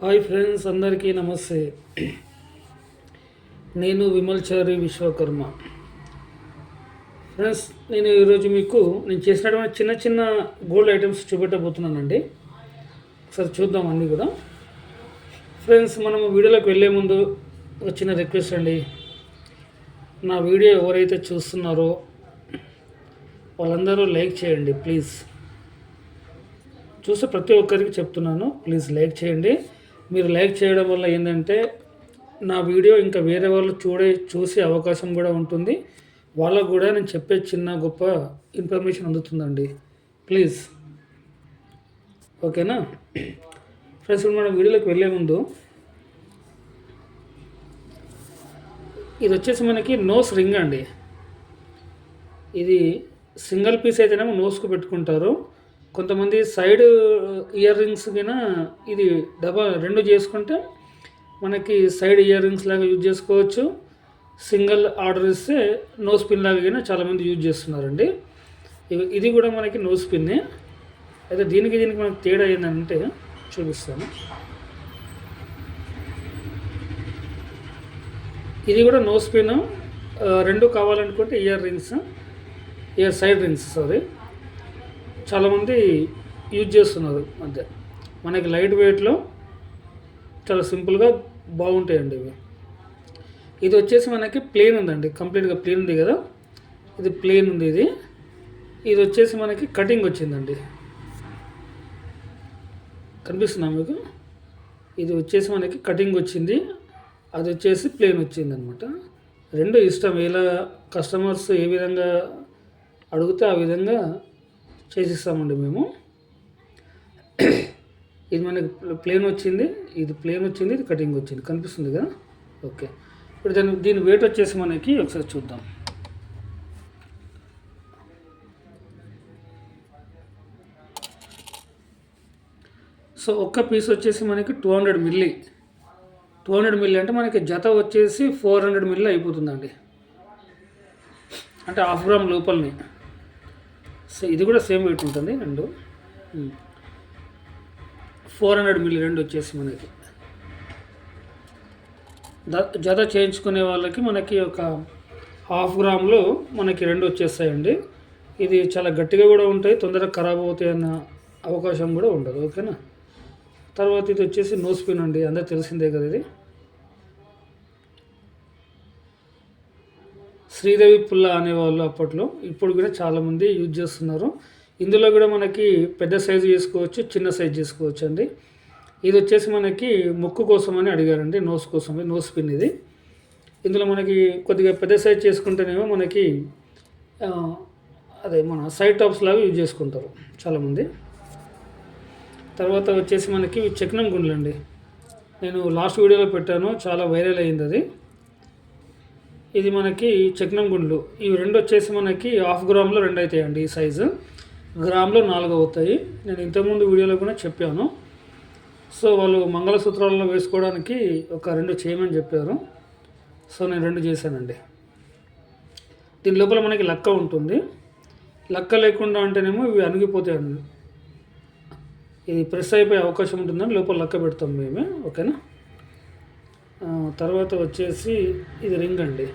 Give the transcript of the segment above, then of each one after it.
Hi friends, అందరికీ నమస్తే. నేను విమల్చారి విశ్వకర్మ. ఫ్రెండ్స్, నేను ఈరోజు మీకు నేను చేసినటువంటి చిన్న చిన్న గోల్డ్ ఐటమ్స్ చూపెట్టబోతున్నానండి. ఒకసారి చూద్దాం అన్నీ కూడా. ఫ్రెండ్స్, మనం వీడియోలోకి వెళ్ళే ముందు ఒక చిన్న రిక్వెస్ట్ అండి. నా వీడియో ఎవరైతే చూస్తున్నారో వాళ్ళందరూ లైక్ చేయండి ప్లీజ్. చూస్తే ప్రతి ఒక్కరికి చెప్తున్నాను, ప్లీజ్ లైక్ చేయండి. మీరు లైక్ చేయడం వల్ల ఏంటంటే నా వీడియో ఇంకా వేరే వాళ్ళు చూసే అవకాశం కూడా ఉంటుంది. వాళ్ళకు కూడా నేను చెప్పే చిన్న గొప్ప ఇన్ఫర్మేషన్ అందుతుందండి. ప్లీజ్, ఓకేనా ఫ్రెండ్స్? మనం వీడియోలోకి వెళ్ళే ముందు ఇది వచ్చేసి మనకి నోస్ రింగ్ అండి. ఇది సింగిల్ పీస్ అయితేనేమో నోస్కు పెట్టుకుంటారు. కొంతమంది సైడ్ ఇయర్ రింగ్స్ కింద ఇది రెండు చేసుకుంటే మనకి సైడ్ ఇయర్ రింగ్స్ లాగా యూజ్ చేసుకోవచ్చు. సింగిల్ ఆర్డర్ ఇస్తే నోస్ పిన్ లాగా చాలామంది యూజ్ చేస్తున్నారండి. ఇది కూడా మనకి నోస్ పిన్నే. అయితే దీనికి మనకి తేడా ఏంటంటే చూపిస్తాను. ఇది కూడా నోస్ పిన్. రెండు కావాలనుకుంటే ఇయర్ సైడ్ రింగ్స్ చాలామంది యూజ్ చేస్తున్నారు. అంతే, మనకి లైట్ వెయిట్లో చాలా సింపుల్గా బాగుంటాయండి ఇవి. ఇది వచ్చేసి మనకి ప్లేన్ ఉందండి, కంప్లీట్గా ప్లేన్ ఉంది కదా, ఇది ప్లేన్ ఉంది. ఇది వచ్చేసి మనకి కటింగ్ వచ్చిందండి. కనిపిస్తుందా మీకు? ఇది వచ్చేసి మనకి కటింగ్ వచ్చింది, అది వచ్చేసి ప్లేన్ వచ్చింది అనమాట. రెండు ఇష్టం, ఎలా కస్టమర్స్ ఏ విధంగా అడిగితే ఆ విధంగా చేసిస్తామండి మేము. ఇది మనకి ప్లేన్ వచ్చింది, ఇది కటింగ్ వచ్చింది. కనిపిస్తుంది కదా? ఓకే. ఇప్పుడు దీని వెయిట్ వచ్చేసి మనకి ఒకసారి చూద్దాం. సో ఒక్క పీస్ వచ్చేసి మనకి 200 మిల్లీ. 200 మిల్లీ అంటే మనకి జత వచ్చేసి 400 మిల్లీ అయిపోతుందండి, అంటే 1/2 గ్రామ్ లోపలని. సో ఇది కూడా సేమ్ వెయిట్ ఉంటుంది. 400 మిల్లీ రెండు వచ్చేసి మనకి జత చేయించుకునే వాళ్ళకి మనకి ఒక 1/2 గ్రామ్లో మనకి రెండు వచ్చేస్తాయండి. ఇది చాలా గట్టిగా కూడా ఉంటాయి, తొందరగా ఖరాబ్ అవుతాయి అన్న అవకాశం కూడా ఉండదు. ఓకేనా? తర్వాత ఇది వచ్చేసి నోస్ పిన్ అండి, అందరికి తెలిసిందే కదా. ఇది శ్రీదేవి పుల్ల అనేవాళ్ళు అప్పట్లో, ఇప్పుడు కూడా చాలామంది యూజ్ చేస్తున్నారు. ఇందులో కూడా మనకి పెద్ద సైజు చేసుకోవచ్చు, చిన్న సైజు చేసుకోవచ్చు అండి. ఇది వచ్చేసి మనకి ముక్కు కోసం అని అడిగారండి, నోస్ కోసం, నోస్ పిన్ ఇది. ఇందులో మనకి కొద్దిగా పెద్ద సైజు చేసుకుంటేనేమో మనకి అదే మన సైడ్ టాప్స్ లాగా యూజ్ చేసుకుంటారు చాలామంది. తర్వాత వచ్చేసి మనకి చక్రం గుండ్లు అండి, నేను లాస్ట్ వీడియోలో పెట్టాను, చాలా వైరల్ అయింది అది. ఇది మనకి చక్రం గుండ్లు. ఇవి రెండు వచ్చేసి మనకి 1/2 గ్రామ్లో రెండు అవుతాయండి. ఈ సైజు గ్రామ్లో 4 అవుతాయి. నేను ఇంతకుముందు వీడియోలో కూడా చెప్పాను. సో వాళ్ళు మంగళసూత్రాలలో వేసుకోవడానికి ఒక 2 చేయమని చెప్పారు. సో నేను 2 చేశానండి. దీని లోపల మనకి లక్క ఉంటుంది. లక్క లేకుండా అంటేనేమో ఇవి అణిగిపోతాయండి, ఇది ప్రెస్ అయిపోయే అవకాశం ఉంటుందని లోపల లక్క పెడతాం మేమే. ఓకేనా? తర్వాత వచ్చేసి ఇది రింగ్ అండి.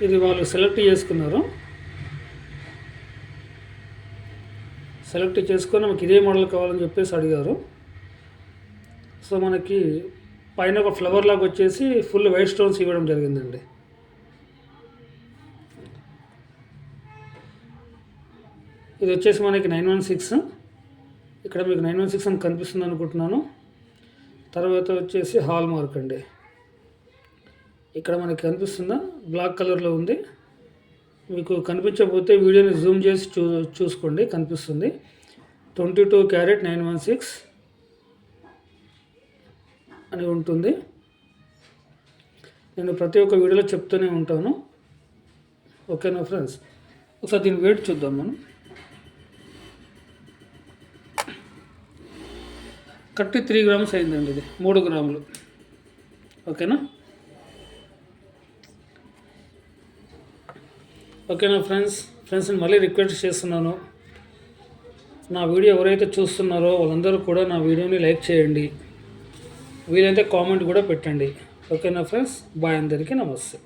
ఇది వాళ్ళు సెలెక్ట్ చేసుకున్నారు. సెలెక్ట్ చేసుకొని మనకి ఇదే మోడల్ కావాలని చెప్పేసి అడిగారు. సో మనకి పైన ఒక ఫ్లవర్ లాగా వచ్చేసి ఫుల్ వైట్ స్టోన్స్ ఇవ్వడం జరిగిందండి. ఇది వచ్చేసి మనకి 916. ఇక్కడ మీకు 916 అని కనిపిస్తుంది అనుకుంటున్నాను. తర్వాత వచ్చేసి హాల్ మార్క్ అండి, ఇక్కడ మనకి కనిపిస్తుందా? బ్లాక్ కలర్లో ఉంది. మీకు కనిపించకపోతే వీడియోని జూమ్ చేసి చూసుకోండి, కనిపిస్తుంది. 22 క్యారెట్ 916 అని ఉంటుంది. నేను ప్రతి ఒక్క వీడియోలో చెప్తూనే ఉంటాను. ఓకేనా ఫ్రెండ్స్? ఒకసారి దీని వెయిట్ చూద్దాం మనం. కరెక్ట్ 3 గ్రామ్స్ అయిందండి, ఇది 3 గ్రాములు. ఓకేనా? ఓకేనా ఫ్రెండ్స్? ఫ్రెండ్స్ నేను మళ్ళీ రిక్వెస్ట్ చేస్తున్నాను, నా వీడియో ఎవరైతే చూస్తున్నారో వాళ్ళందరూ కూడా నా వీడియోని లైక్ చేయండి, వీలైతే కామెంట్ కూడా పెట్టండి. ఓకేనా ఫ్రెండ్స్, బాయ్, అందరికీ నమస్తే.